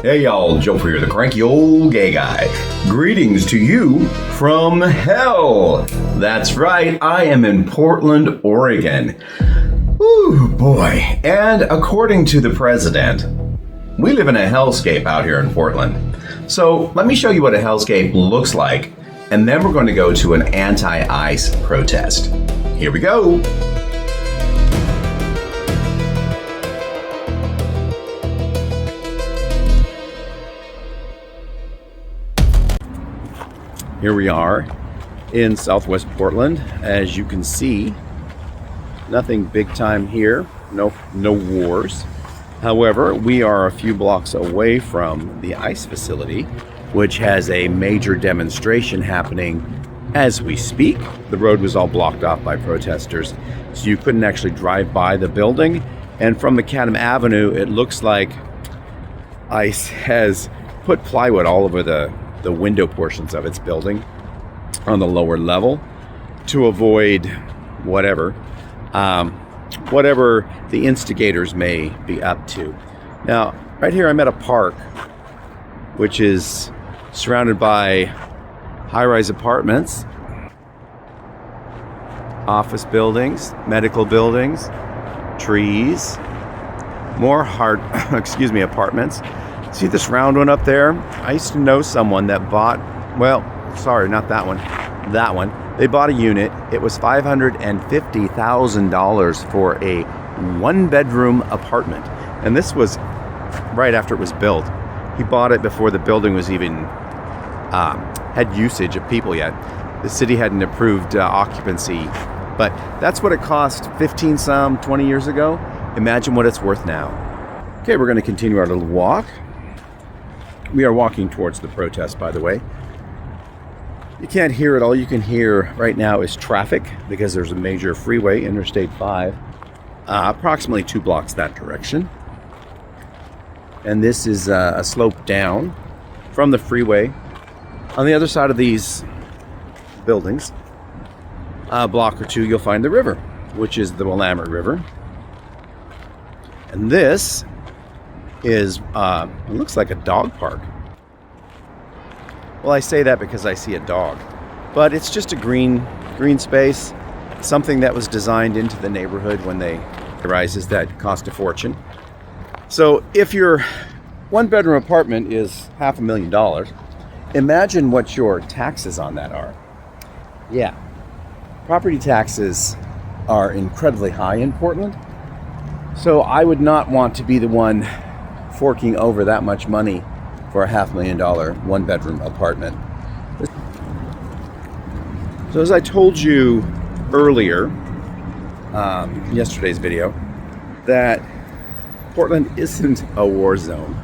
Hey y'all, Joefer here, the Cranky Old Gay Guy. Greetings to you from hell. That's right, I am in Portland, Oregon. Ooh, boy. And according to the president, we live in a hellscape out here in Portland. So let me show you what a hellscape looks like, and then we're going to go to an anti-ICE protest. Here we go. Here we are in Southwest Portland. As you can see, nothing big time here, no wars. However, we are a few blocks away from the ICE facility, which has a major demonstration happening as we speak. The road was all blocked off by protesters, so you couldn't actually drive by the building. And from Macadam Avenue, it looks like ICE has put plywood all over the window portions of its building on the lower level to avoid whatever the instigators may be up to. Now, right here I'm at a park which is surrounded by high-rise apartments, office buildings, medical buildings, trees, more apartments. See this round one up there? I used to know someone that bought, well, sorry, not that one, that one. They bought a unit. It was $550,000 for a one-bedroom apartment. And this was right after it was built. He bought it before the building was even had usage of people yet. The city hadn't approved occupancy, but that's what it cost 20 years ago. Imagine what it's worth now. Okay, we're going to continue our little walk. We are walking towards the protest, by the way. You can't hear it. All you can hear right now is traffic because there's a major freeway, Interstate 5, approximately 2 blocks that direction. And this is a slope down from the freeway. On the other side of these buildings, a block or two, you'll find the river, which is the Willamette River. And this is, it looks like a dog park. Well, I say that because I see a dog, but it's just a green space, something that was designed into the neighborhood when they rises that cost a fortune. So if your one-bedroom apartment is $500,000, imagine what your taxes on that are. Yeah, property taxes are incredibly high in Portland, so I would not want to be the one forking over that much money for a $500,000 one-bedroom apartment. So as I told you earlier, yesterday's video, that Portland isn't a war zone.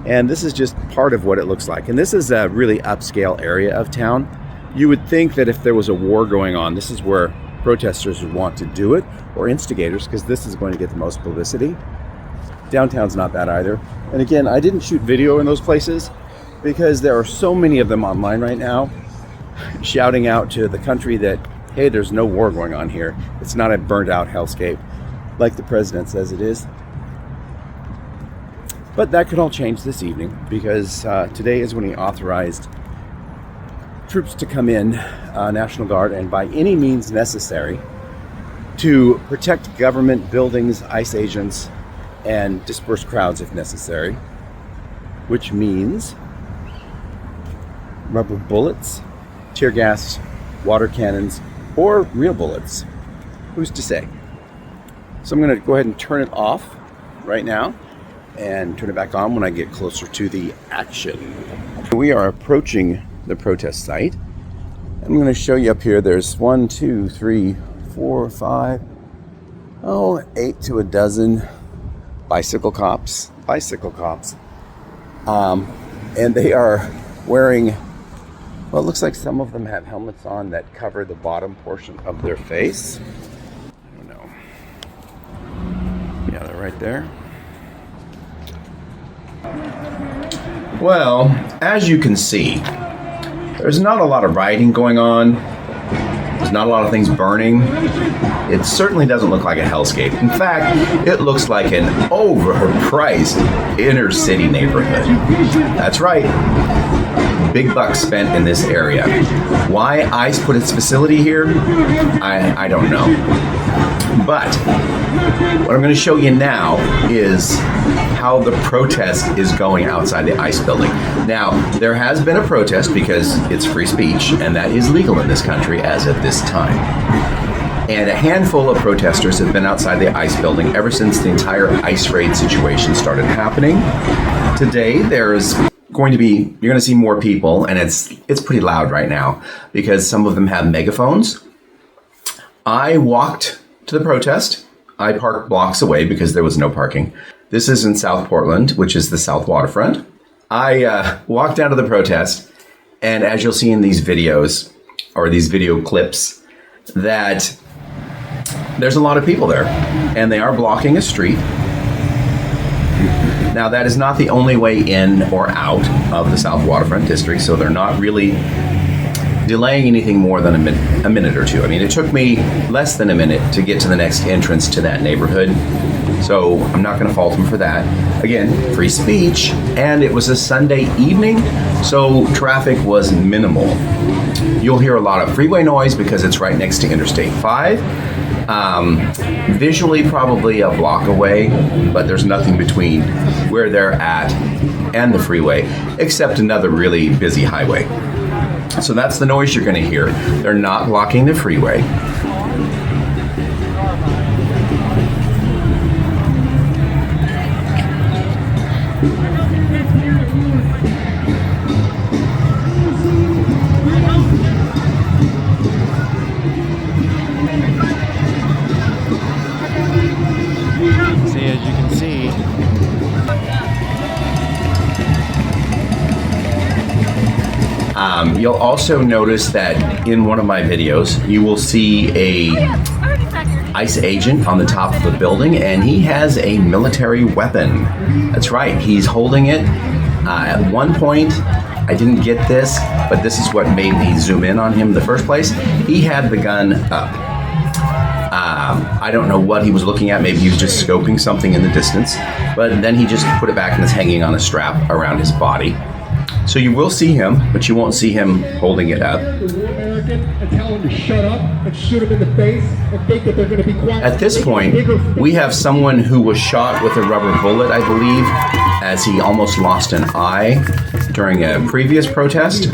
And this is just part of what it looks like. And this is a really upscale area of town. You would think that if there was a war going on, this is where protesters would want to do it, or instigators, because this is going to get the most publicity. Downtown's not that either. And again, I didn't shoot video in those places because there are so many of them online right now shouting out to the country that, hey, there's no war going on here. It's not a burnt out hellscape like the president says it is. But that could all change this evening because today is when he authorized troops to come in, National Guard, and by any means necessary to protect government buildings, ICE agents, and disperse crowds if necessary, which means rubber bullets, tear gas, water cannons, or real bullets. Who's to say? So I'm going to go ahead and turn it off right now and turn it back on when I get closer to the action. We are approaching the protest site. I'm going to show you up here. There's 1, 2, 3, 4, 5, 8 to a dozen bicycle cops, and they are wearing, well, it looks like some of them have helmets on that cover the bottom portion of their face. I don't know. Yeah, they're right there. Well, as you can see, there's not a lot of rioting going on. There's not a lot of things burning. It certainly doesn't look like a hellscape. In fact, it looks like an overpriced inner city neighborhood. That's right. Big bucks spent in this area. Why ICE put its facility here, I don't know. But what I'm going to show you now is how the protest is going outside the ICE building. Now, there has been a protest because it's free speech, and that is legal in this country as of this time. And a handful of protesters have been outside the ICE building ever since the entire ICE raid situation started happening. Today, there's going to be, you're going to see more people, and it's pretty loud right now because some of them have megaphones. I walked to the protest. I parked blocks away because there was no parking. This is in South Portland, which is the South Waterfront. I walked down to the protest, and as you'll see in these videos, or these video clips, that there's a lot of people there, and they are blocking a street. Now, that is not the only way in or out of the South Waterfront District, so they're not really delaying anything more than a minute or two. I mean, it took me less than a minute to get to the next entrance to that neighborhood, so I'm not going to fault them for that. Again, free speech, and it was a Sunday evening, so traffic was minimal. You'll hear a lot of freeway noise because it's right next to Interstate 5. Visually probably a block away, but there's nothing between where they're at and the freeway except another really busy highway. So that's the noise you're going to hear. They're not blocking the freeway. You'll also notice that in one of my videos, you will see a ICE agent on the top of the building, and he has a military weapon. That's right, he's holding it. At one point, I didn't get this, but this is what made me zoom in on him in the first place. He had the gun up. I don't know what he was looking at. Maybe he was just scoping something in the distance, but then he just put it back and it's hanging on a strap around his body. So you will see him, but you won't see him holding it up. At this point, we have someone who was shot with a rubber bullet, I believe, as he almost lost an eye during a previous protest.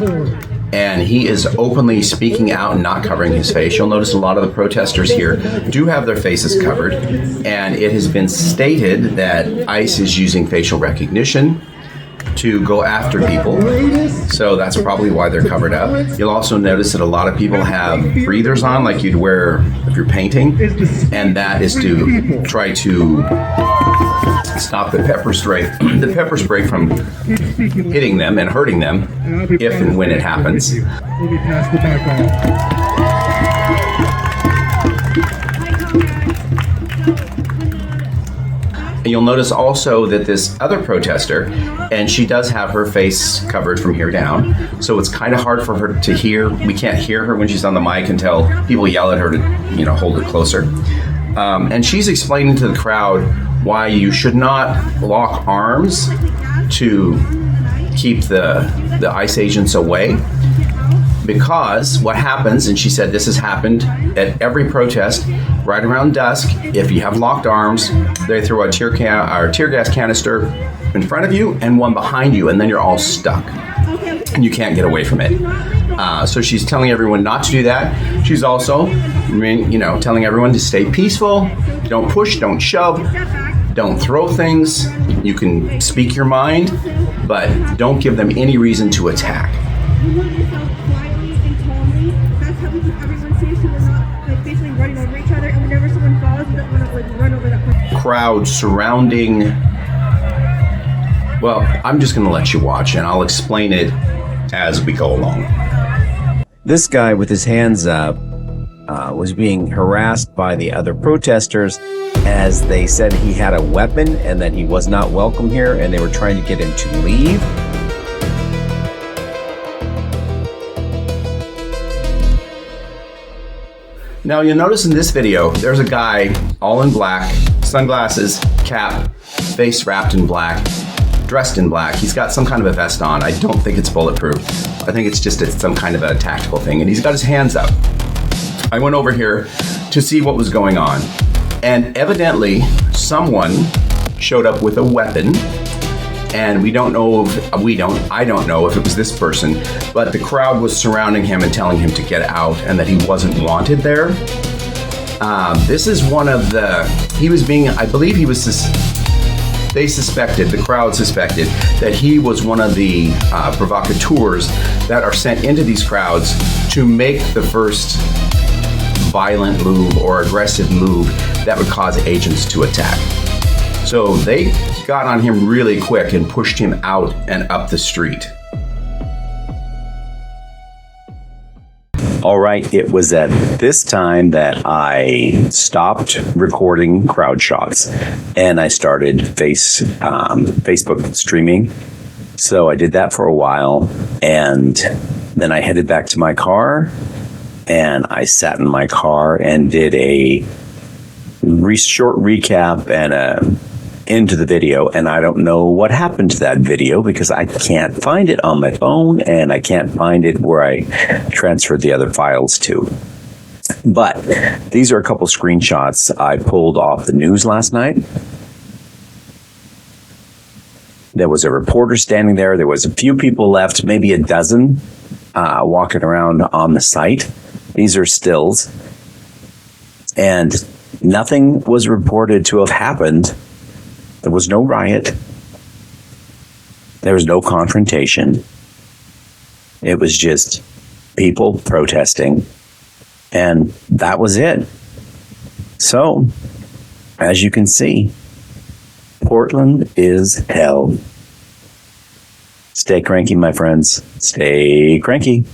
And he is openly speaking out and not covering his face. You'll notice a lot of the protesters here do have their faces covered. And it has been stated that ICE is using facial recognition to go after people, so that's probably why they're covered up. You'll also notice that a lot of people have breathers on, like you'd wear if you're painting, and that is to try to stop the pepper spray from hitting them and hurting them if and when it happens. And you'll notice also that this other protester, and she does have her face covered from here down, so it's kind of hard for her to hear. We can't hear her when she's on the mic until people yell at her to, hold it closer. And she's explaining to the crowd why you should not lock arms to keep the ICE agents away. Because what happens, and she said this has happened at every protest, right around dusk, if you have locked arms, they throw a tear gas canister in front of you and one behind you, and then you're all stuck. And you can't get away from it. So she's telling everyone not to do that. She's also, telling everyone to stay peaceful, don't push, don't shove, don't throw things. You can speak your mind, but don't give them any reason to attack. Crowd surrounding. Well, I'm just going to let you watch, and I'll explain it as we go along. This guy with his hands up was being harassed by the other protesters as they said he had a weapon and that he was not welcome here, and they were trying to get him to leave. Now you'll notice in this video, there's a guy all in black, sunglasses, cap, face wrapped in black, dressed in black. He's got some kind of a vest on. I don't think it's bulletproof. I think it's just some kind of a tactical thing. And he's got his hands up. I went over here to see what was going on. And evidently someone showed up with a weapon. And I don't know if it was this person, but the crowd was surrounding him and telling him to get out and that he wasn't wanted there. This is one of the, the crowd suspected that he was one of the provocateurs that are sent into these crowds to make the first violent move or aggressive move that would cause agents to attack. So they got on him really quick and pushed him out and up the street. All right, it was at this time that I stopped recording crowd shots and I started Facebook streaming. So I did that for a while and then I headed back to my car and I sat in my car and did a short recap and into the video, and I don't know what happened to that video because I can't find it on my phone and I can't find it where I transferred the other files to. But these are a couple screenshots I pulled off the news last night. There was a reporter standing there. There was a few people left, maybe a dozen, walking around on the site. These are stills. And nothing was reported to have happened. There was no riot. There was no confrontation. It was just people protesting. And that was it. So, as you can see, Portland is hell. Stay cranky, my friends. Stay cranky.